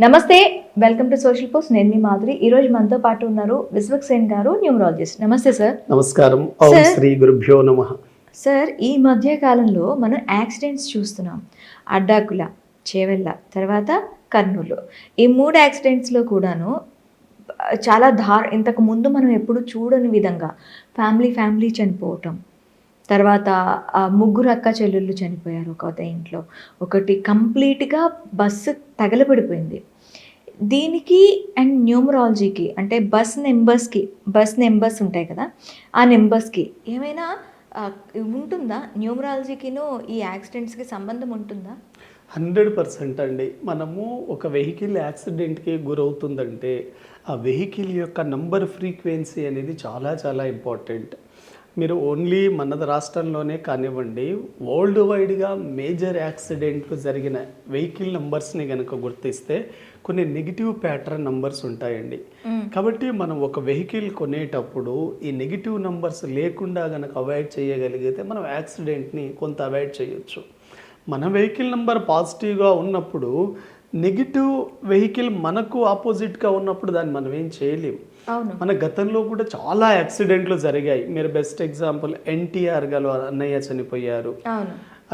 నమస్తే, welcome to social post. నేను మీ మాధురి. ఈ రోజు మనతో పాటు ఉన్నారు విశ్వక్ సేన్ గారు, న్యూమరాలజిస్ట్. నమస్తే సార్. నమస్కారం. ఓం శ్రీ గురుభ్యో నమః. సార్, ఈ మధ్య కాలంలో మనం యాక్సిడెంట్స్ చూస్తున్నాం. అడ్డాకుల, చేవెళ్ళ, తర్వాత కర్నూలు. ఈ 3 యాక్సిడెంట్స్లో కూడాను చాలా ఇంతకు ముందు మనం ఎప్పుడు చూడని విధంగా ఫ్యామిలీ చనిపోవటం, తర్వాత ముగ్గురు అక్క చెల్లెళ్ళు చనిపోయారు ఒక ఇంట్లో. ఒకటి కంప్లీట్గా బస్సు తగలబడిపోయింది. దీనికి అండ్ న్యూమరాలజీకి, అంటే బస్ నెంబర్స్ ఉంటాయి కదా, ఆ నెంబర్స్కి ఏమైనా ఉంటుందా? న్యూమరాలజీకిను ఈ యాక్సిడెంట్స్కి సంబంధం ఉంటుందా? 100% అండి. మనము ఒక వెహికల్ యాక్సిడెంట్కి గురవుతుందంటే ఆ వెహికల్ యొక్క నంబర్ ఫ్రీక్వెన్సీ అనేది చాలా చాలా ఇంపార్టెంట్. మీరు ఓన్లీ మన రాష్ట్రంలోనే కానివ్వండి, వరల్డ్ వైడ్గా మేజర్ యాక్సిడెంట్లు జరిగిన వెహికల్ నంబర్స్ని కనుక గుర్తిస్తే కొన్ని నెగిటివ్ ప్యాటర్న్ నంబర్స్ ఉంటాయండి. కాబట్టి మనం ఒక వెహికల్ కొనేటప్పుడు ఈ నెగిటివ్ నంబర్స్ లేకుండా కనుక అవాయిడ్ చేయగలిగితే మనం యాక్సిడెంట్ని కొంత అవాయిడ్ చేయొచ్చు. మన వెహికల్ నెంబర్ పాజిటివ్గా ఉన్నప్పుడు నెగిటివ్ వెహికల్ మనకు ఆపోజిట్గా ఉన్నప్పుడు దాన్ని మనం ఏం చేయలేము. మన గతంలో కూడా చాలా యాక్సిడెంట్లు జరిగాయి. మీరు బెస్ట్ ఎగ్జాంపుల్ ఎన్టీఆర్ గారు అన్నయ్య చనిపోయారు.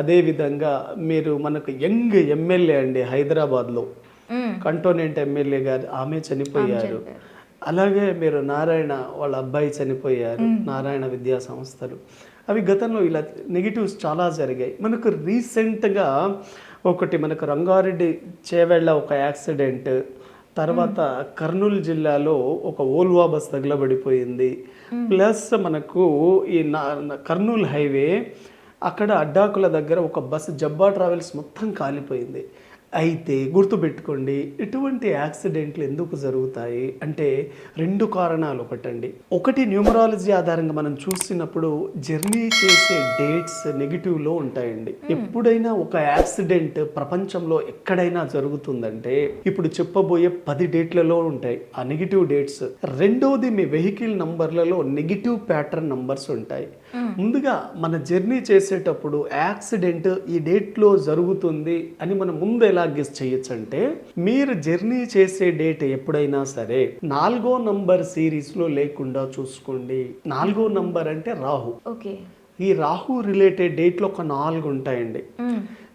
అదేవిధంగా మీరు మనకు యంగ్ ఎమ్మెల్యే అండి హైదరాబాద్లో, కంటోనెంట్ ఎమ్మెల్యే గారు, ఆమె చనిపోయారు. అలాగే మీరు నారాయణ వాళ్ళ అబ్బాయి చనిపోయారు, నారాయణ విద్యా సంస్థలు. అవి గతంలో ఇలా నెగిటివ్స్ చాలా జరిగాయి. మనకు రీసెంట్గా ఒకటి మనకు రంగారెడ్డి చేవెళ్ళ ఒక యాక్సిడెంట్, తర్వాత కర్నూలు జిల్లాలో ఒక ఓల్వా బస్ తగలబడిపోయింది. ప్లస్ మనకు ఈ కర్నూలు హైవే అక్కడ అడ్డాకుల దగ్గర ఒక బస్సు జబ్బా ట్రావెల్స్ మొత్తం కాలిపోయింది. అయితే గుర్తుపెట్టుకోండి, ఇటువంటి యాక్సిడెంట్లు ఎందుకు జరుగుతాయి అంటే 2 కారణాలు. ఒకటి న్యూమరాలజీ ఆధారంగా మనం చూసినప్పుడు జర్నీ చేసే డేట్స్ నెగిటివ్లో ఉంటాయండి. ఎప్పుడైనా ఒక యాక్సిడెంట్ ప్రపంచంలో ఎక్కడైనా జరుగుతుందంటే ఇప్పుడు చెప్పబోయే 10 డేట్లలో ఉంటాయి ఆ నెగిటివ్ డేట్స్. రెండోది మీ వెహికల్ నంబర్లలో నెగిటివ్ ప్యాటర్న్ నంబర్స్ ఉంటాయి. ముందుగా మన జర్నీ చేసేటప్పుడు యాక్సిడెంట్ ఈ డేట్లో జరుగుతుంది అని మనం ముందు ఎలా గెస్ చేయొచ్చు అంటే, మీరు జర్నీ చేసే డేట్ ఎప్పుడైనా సరే 4వ నంబర్ సిరీస్ లో లేకుండా చూసుకోండి. 4వ నంబర్ అంటే రాహు. ఈ రాహు రిలేటెడ్ డేట్లు ఒక 4 ఉంటాయండి.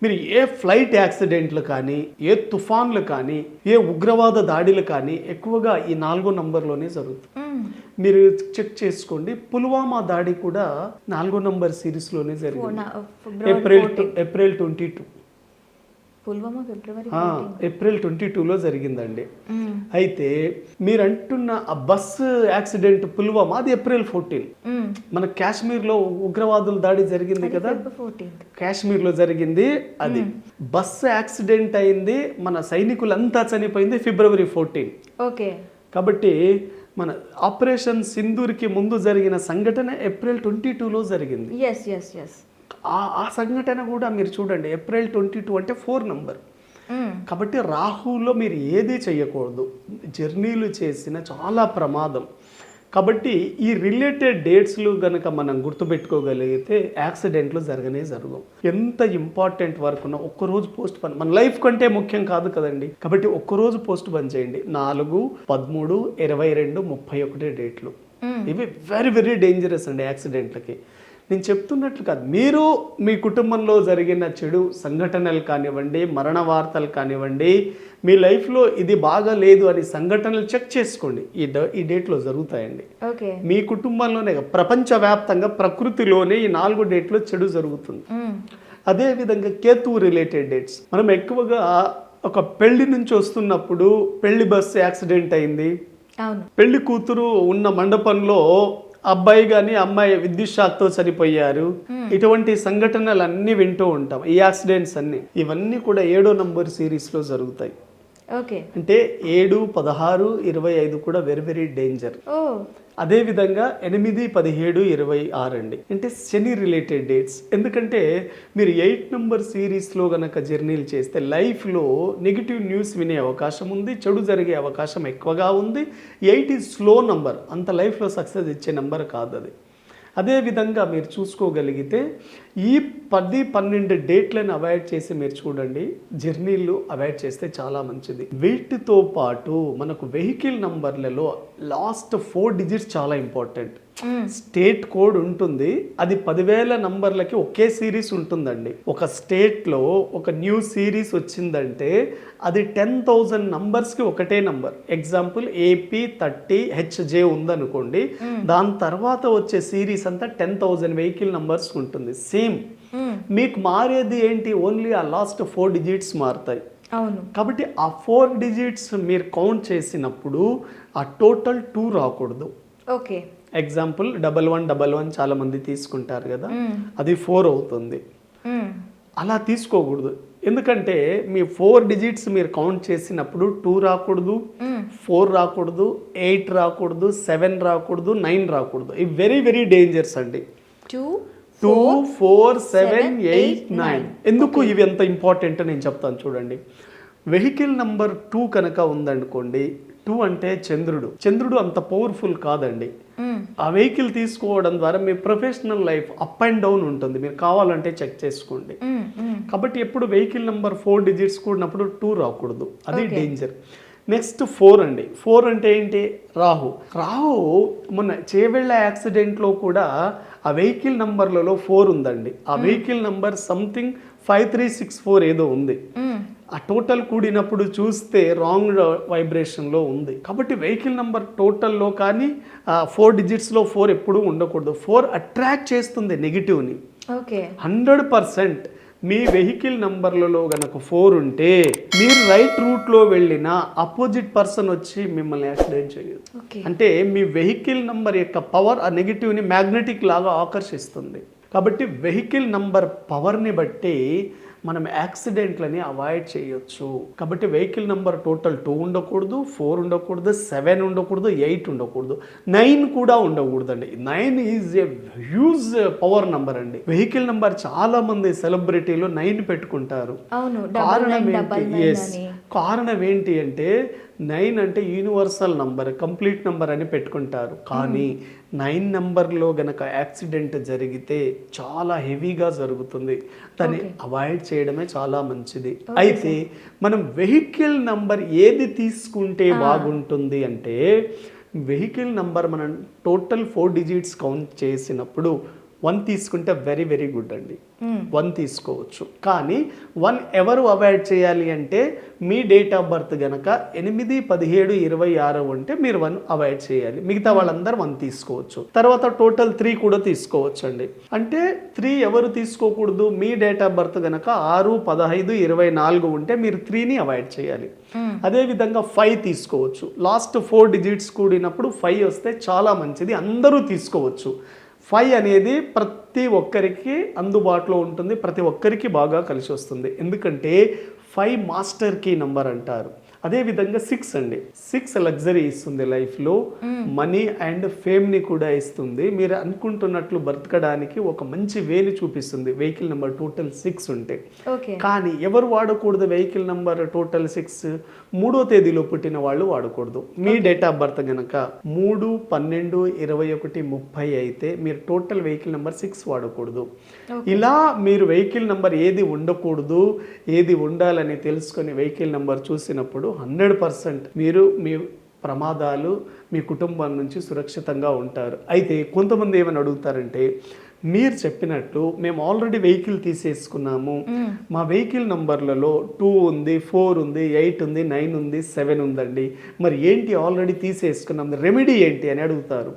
మీరు ఏ ఫ్లైట్ యాక్సిడెంట్లు కానీ, ఏ తుఫాన్లు కానీ, ఏ ఉగ్రవాద దాడులు కానీ ఎక్కువగా ఈ 4వ నంబర్లోనే జరుగుతుంది. మీరు చెక్ చేసుకోండి, పుల్వామా దాడి కూడా 4వ నంబర్ సిరీస్లోనే జరిగింది. ఏప్రిల్ 22 ఏప్రిల్ 22లో జరిగిందండి. అయితే మీరు అంటున్న ఆ బస్సు యాక్సిడెంట్ పుల్వామా అది ఏప్రిల్ 14. మన కాశ్మీర్లో ఉగ్రవాదుల దాడి జరిగింది కదా, కాశ్మీర్లో జరిగింది. అది బస్సు యాక్సిడెంట్ అయింది, మన సైనికులంతా చనిపోయింది ఫిబ్రవరి 14. కాబట్టి మన ఆపరేషన్ సింధూర్కి ముందు జరిగిన సంఘటన ఏప్రిల్ 22లో జరిగింది. ఆ సంఘటన కూడా మీరు చూడండి, ఏప్రిల్ 22 అంటే 4 నంబర్. కాబట్టి రాహులో మీరు ఏది చేయకూడదు, జర్నీలు చేసిన చాలా ప్రమాదం. కాబట్టి ఈ రిలేటెడ్ డేట్స్లు కనుక మనం గుర్తుపెట్టుకోగలిగితే యాక్సిడెంట్లు జరగవు. ఎంత ఇంపార్టెంట్ వర్క్ ఉన్నా ఒక్కరోజు పోస్ట్ పని మన లైఫ్ కంటే ముఖ్యం కాదు కదండి. కాబట్టి ఒక్కరోజు పోస్ట్ పని చేయండి. 4, 13, 22, 31 డేట్లు ఇవి వెరీ వెరీ డేంజరస్ అండి యాక్సిడెంట్లకి. నేను చెప్తున్నట్లు కాదు, మీరు మీ కుటుంబంలో జరిగిన చెడు సంఘటనలు కానివ్వండి, మరణ వార్తలు కానివ్వండి, మీ లైఫ్లో ఇది బాగా లేదు అని సంఘటనలు చెక్ చేసుకోండి. ఈ డేట్లో జరుగుతాయండి. మీ కుటుంబంలోనే, ప్రపంచవ్యాప్తంగా ప్రకృతిలోనే ఈ 4 డేట్లో చెడు జరుగుతుంది. అదేవిధంగా కేతు రిలేటెడ్ డేట్స్, మనం ఎక్కువగా ఒక పెళ్లి నుంచి వస్తున్నప్పుడు పెళ్లి బస్సు యాక్సిడెంట్ అయింది, పెళ్లి కూతురు ఉన్న మండపంలో అబ్బాయి కానీ అమ్మాయి విద్యుత్ షాక్తో చనిపోయారు. ఇటువంటి సంఘటనలు అన్ని వింటూ ఉంటాం. ఈ యాక్సిడెంట్స్ అన్ని ఇవన్నీ కూడా 7వ నంబర్ సిరీస్ లో జరుగుతాయి. అంటే 7, 16, 25 కూడా వెరీ వెరీ డేంజర్. అదేవిధంగా 8, 17, 26 అండి అంటే శని రిలేటెడ్ డేట్స్. ఎందుకంటే మీరు 8 నంబర్ సిరీస్లో గనక జర్నీలు చేస్తే లైఫ్లో నెగిటివ్ న్యూస్ వినే అవకాశం ఉంది, చెడు జరిగే అవకాశం ఎక్కువగా ఉంది. 8 ఈజ్ స్లో నంబర్, అంత లైఫ్లో సక్సెస్ ఇచ్చే నంబర్ కాదు అది. అదేవిధంగా మీరు చూసుకోగలిగితే ఈ 10-12 డేట్లను అవాయిడ్ చేసి మీరు చూడండి, జర్నీలు అవాయిడ్ చేస్తే చాలా మంచిది. వీటితో పాటు మనకు వెహికల్ నంబర్లలో లాస్ట్ 4 డిజిట్స్ చాలా ఇంపార్టెంట్. స్టేట్ కోడ్ ఉంటుంది, అది 10,000 నంబర్లకి ఒకే సిరీస్ ఉంటుందండి. ఒక స్టేట్లో ఒక న్యూ సిరీస్ వచ్చిందంటే అది 10,000 నంబర్స్కి ఒకటే నంబర్. ఎగ్జాంపుల్ AP30HJ ఉందనుకోండి, దాని తర్వాత వచ్చే సిరీస్ అంతా 10,000 వెహికల్ నంబర్స్ ఉంటుంది. సేమ్ మీకు మారేది ఏంటి, ఓన్లీ ఆ లాస్ట్ 4 డిజిట్స్ మారుతాయి. అవును. కాబట్టి ఆ 4 డిజిట్స్ మీరు కౌంట్ చేసినప్పుడు ఆ టోటల్ 2 రాకూడదు. ఓకే. ఎగ్జాంపుల్ 1111 చాలా మంది తీసుకుంటారు కదా, అది 4 అవుతుంది. అలా తీసుకోకూడదు, ఎందుకంటే మీ 4 డిజిట్స్ మీరు కౌంట్ చేసినప్పుడు 2 రాకూడదు, 4 రాకూడదు, 8 రాకూడదు, 7 రాకూడదు, 9 రాకూడదు. ఇవి వెరీ వెరీ డేంజర్స్ అండి. 2, 4, 7, 8, 9. ఎందుకు ఇవి ఎంత ఇంపార్టెంట్ నేను చెప్తాను చూడండి. వెహికల్ నంబర్ 2 కనుక ఉందనుకోండి, 2 అంటే చంద్రుడు అంత పవర్ఫుల్ కాదండి. ఆ వెహికల్ తీసుకోవడం ద్వారా మీ professional life up and down ఉంటుంది, మీరు కావాలంటే చెక్ చేసుకోండి. కాబట్టి ఎప్పుడు వెహికల్ నెంబర్ 4 డిజిట్స్ కూడినప్పుడు 2 రాకూడదు, అది డేంజర్. నెక్స్ట్ 4 అండి. 4 అంటే ఏంటి, రాహు మొన్న చేవెళ్ళ యాక్సిడెంట్లో కూడా ఆ వెహికల్ నంబర్లలో 4 ఉందండి. ఆ వెహికల్ నంబర్ సంథింగ్ 5364 ఏదో ఉంది. ఆ టోటల్ కూడినప్పుడు చూస్తే రాంగ్ వైబ్రేషన్లో ఉంది. కాబట్టి వెహికల్ నెంబర్ టోటల్లో కానీ 4 డిజిట్స్లో 4 ఎప్పుడూ ఉండకూడదు. 4 అట్రాక్ట్ చేస్తుంది నెగిటివ్ని. ఓకే. 100% మీ వెహికల్ నంబర్లలో గనక 4 ఉంటే మీరు రైట్ రూట్లో వెళ్ళినా అపోజిట్ పర్సన్ వచ్చి మిమ్మల్ని యాక్సిడెంట్ చేయదు. అంటే మీ వెహికల్ నంబర్ యొక్క పవర్ ఆ నెగిటివ్ని మ్యాగ్నెటిక్ లాగా ఆకర్షిస్తుంది. కాబట్టి వెహికల్ నంబర్ పవర్ని బట్టి మనం యాక్సిడెంట్లని అవాయిడ్ చేయొచ్చు. కాబట్టి వెహికల్ నెంబర్ టోటల్ 2 ఉండకూడదు, 4 ఉండకూడదు, 7 ఉండకూడదు, 8 ఉండకూడదు, 9 కూడా ఉండకూడదండి. 9 is a huge power number అండి. వెహికల్ నెంబర్ చాలా మంది సెలబ్రిటీలు 9 పెట్టుకుంటారు. కారణం ఏంటి అంటే 9 అంటే యూనివర్సల్ నంబర్, కంప్లీట్ నంబర్ అని పెట్టుకుంటారు. కానీ 9 నెంబర్లో గనక యాక్సిడెంట్ జరిగితే చాలా హెవీగా జరుగుతుంది. దాన్ని అవాయిడ్ చేయడమే చాలా మంచిది. అయితే మనం వెహికల్ నంబర్ ఏది తీసుకుంటే బాగుంటుంది అంటే, వెహికల్ నంబర్ మనం టోటల్ 4 డిజిట్స్ కౌంట్ చేసినప్పుడు 1 తీసుకుంటే వెరీ వెరీ గుడ్ అండి. 1 తీసుకోవచ్చు. కానీ 1 ఎవరు అవాయిడ్ చేయాలి అంటే, మీ డేట్ ఆఫ్ బర్త్ గనక 8, 17, 26 ఉంటే మీరు 1 అవాయిడ్ చేయాలి. మిగతా వాళ్ళందరూ 1 తీసుకోవచ్చు. తర్వాత టోటల్ 3 కూడా తీసుకోవచ్చు అండి. అంటే 3 ఎవరు తీసుకోకూడదు, మీ డేట్ ఆఫ్ బర్త్ గనక 6, 15, 24 ఉంటే మీరు 3ని అవాయిడ్ చేయాలి. అదేవిధంగా 5 తీసుకోవచ్చు. లాస్ట్ 4 డిజిట్స్ కూడినప్పుడు 5 వస్తే చాలా మంచిది, అందరూ తీసుకోవచ్చు. 5 అనేది ప్రతి ఒక్కరికి అందుబాటులో ఉంటుంది, ప్రతి ఒక్కరికి బాగా కలిసి వస్తుంది. ఎందుకంటే 5 మాస్టర్ కీ నంబర్ అంటారు. అదేవిధంగా 6 అండి. 6 లగ్జరీ ఇస్తుంది లైఫ్లో, మనీ అండ్ ఫేమ్ని కూడా ఇస్తుంది. మీరు అనుకుంటున్నట్లు బ్రతకడానికి ఒక మంచి వేని చూపిస్తుంది వెహికల్ నెంబర్ టోటల్ 6 ఉంటే. కానీ ఎవరు వాడకూడదు వెహికల్ నెంబర్ టోటల్ 6? 3వ తేదీలో పుట్టిన వాళ్ళు వాడకూడదు. మీ డేట్ ఆఫ్ బర్త్ కనుక 3, 12, 21, 30 అయితే మీరు టోటల్ వెహికల్ నెంబర్ 6 వాడకూడదు. ఇలా మీరు వెహికల్ నెంబర్ ఏది ఉండకూడదు, ఏది ఉండాలని తెలుసుకొని వెహికల్ నెంబర్ చూసినప్పుడు 100% మీరు మీ ప్రమాదాలు, మీ కుటుంబం నుంచి సురక్షితంగా ఉంటారు. అయితే కొంతమంది ఏమని అడుగుతారంటే, మీరు చెప్పినట్టు మేము ఆల్రెడీ వెహికల్ తీసేసుకున్నాము, మా వెహికల్ నంబర్లలో 2 ఉంది, 4 ఉంది, 8 ఉంది, 9 ఉంది, 7 ఉందండి, మరి ఏంటి ఆల్రెడీ తీసేసుకున్నాం, రెమెడీ ఏంటి అని అడుగుతారు.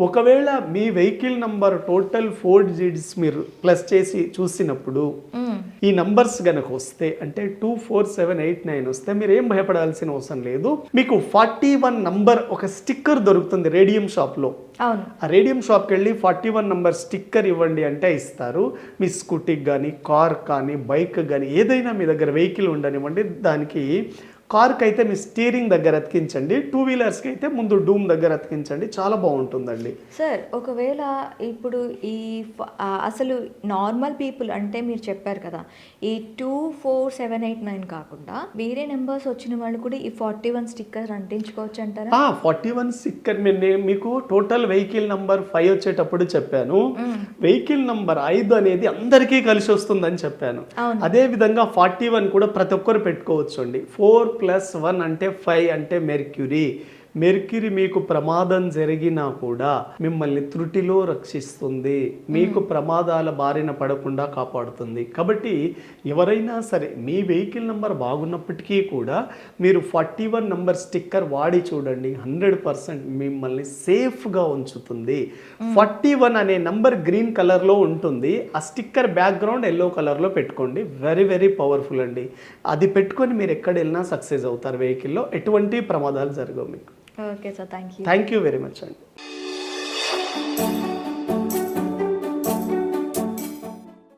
ఒకవేళ మీ వెహికల్ నంబర్ టోటల్ 4 డిజిట్స్ మీరు ప్లస్ చేసి చూసినప్పుడు ఈ నంబర్స్ గనక వస్తే, అంటే 2, 4, 7, 8, 9 వస్తే మీరు ఏం భయపడాల్సిన అవసరం లేదు. మీకు 41 నంబర్ ఒక స్టిక్కర్ దొరుకుతుంది రేడియం షాప్లో. ఆ రేడియం షాప్కి వెళ్ళి 41 నంబర్ స్టిక్కర్ ఇవ్వండి అంటే ఇస్తారు. మీ స్కూటీకి కానీ, కార్ కానీ, బైక్ కానీ, ఏదైనా మీ దగ్గర వెహికల్ ఉండనివ్వండి, దానికి కార్కి అయితే మీ స్టీరింగ్ దగ్గర అతికించండి, 2 వీలర్స్కి అయితే ముందు డూమ్ దగ్గర అతికించండి, చాలా బాగుంటుందండి. సార్ ఒకవేళ ఇప్పుడు అసలు నార్మల్ పీపుల్ అంటే మీరు చెప్పారు కదా, ఈ 2, 4, 7, 8, 9 కాకుండా వేరే నెంబర్స్ వచ్చిన వాళ్ళు కూడా ఈ 41 స్టిక్కర్ అంటించుకోవచ్చు అంటారా? 41 స్టిక్కర్ మీకు టోటల్ వెహికల్ నంబర్ 5 వచ్చేటప్పుడు చెప్పాను. వెహికల్ నంబర్ 5 అనేది అందరికీ కలిసి వస్తుందని చెప్పాను. అదే విధంగా 41 కూడా ప్రతి ఒక్కరు పెట్టుకోవచ్చు అండి. 4+1 అంటే 5 అంటే మెర్క్యూరీ. మెర్క్యూరీ మీకు ప్రమాదం జరిగినా కూడా మిమ్మల్ని త్రుటిలో రక్షిస్తుంది, మీకు ప్రమాదాల బారిన పడకుండా కాపాడుతుంది. కాబట్టి ఎవరైనా సరే మీ వెహికల్ నెంబర్ బాగున్నప్పటికీ కూడా మీరు 41 నెంబర్ స్టిక్కర్ వాడి చూడండి, 100% మిమ్మల్ని సేఫ్గా ఉంచుతుంది. 41 అనే నంబర్ గ్రీన్ కలర్లో ఉంటుంది, ఆ స్టిక్కర్ బ్యాక్గ్రౌండ్ ఎల్లో కలర్లో పెట్టుకోండి. వెరీ వెరీ పవర్ఫుల్ అండి. అది పెట్టుకొని మీరు ఎక్కడ వెళ్ళినా సక్సెస్ అవుతారు, వెహికల్లో ఎటువంటి ప్రమాదాలు జరగవు మీకు. Okay sir, thank you. Thank you very much అండి.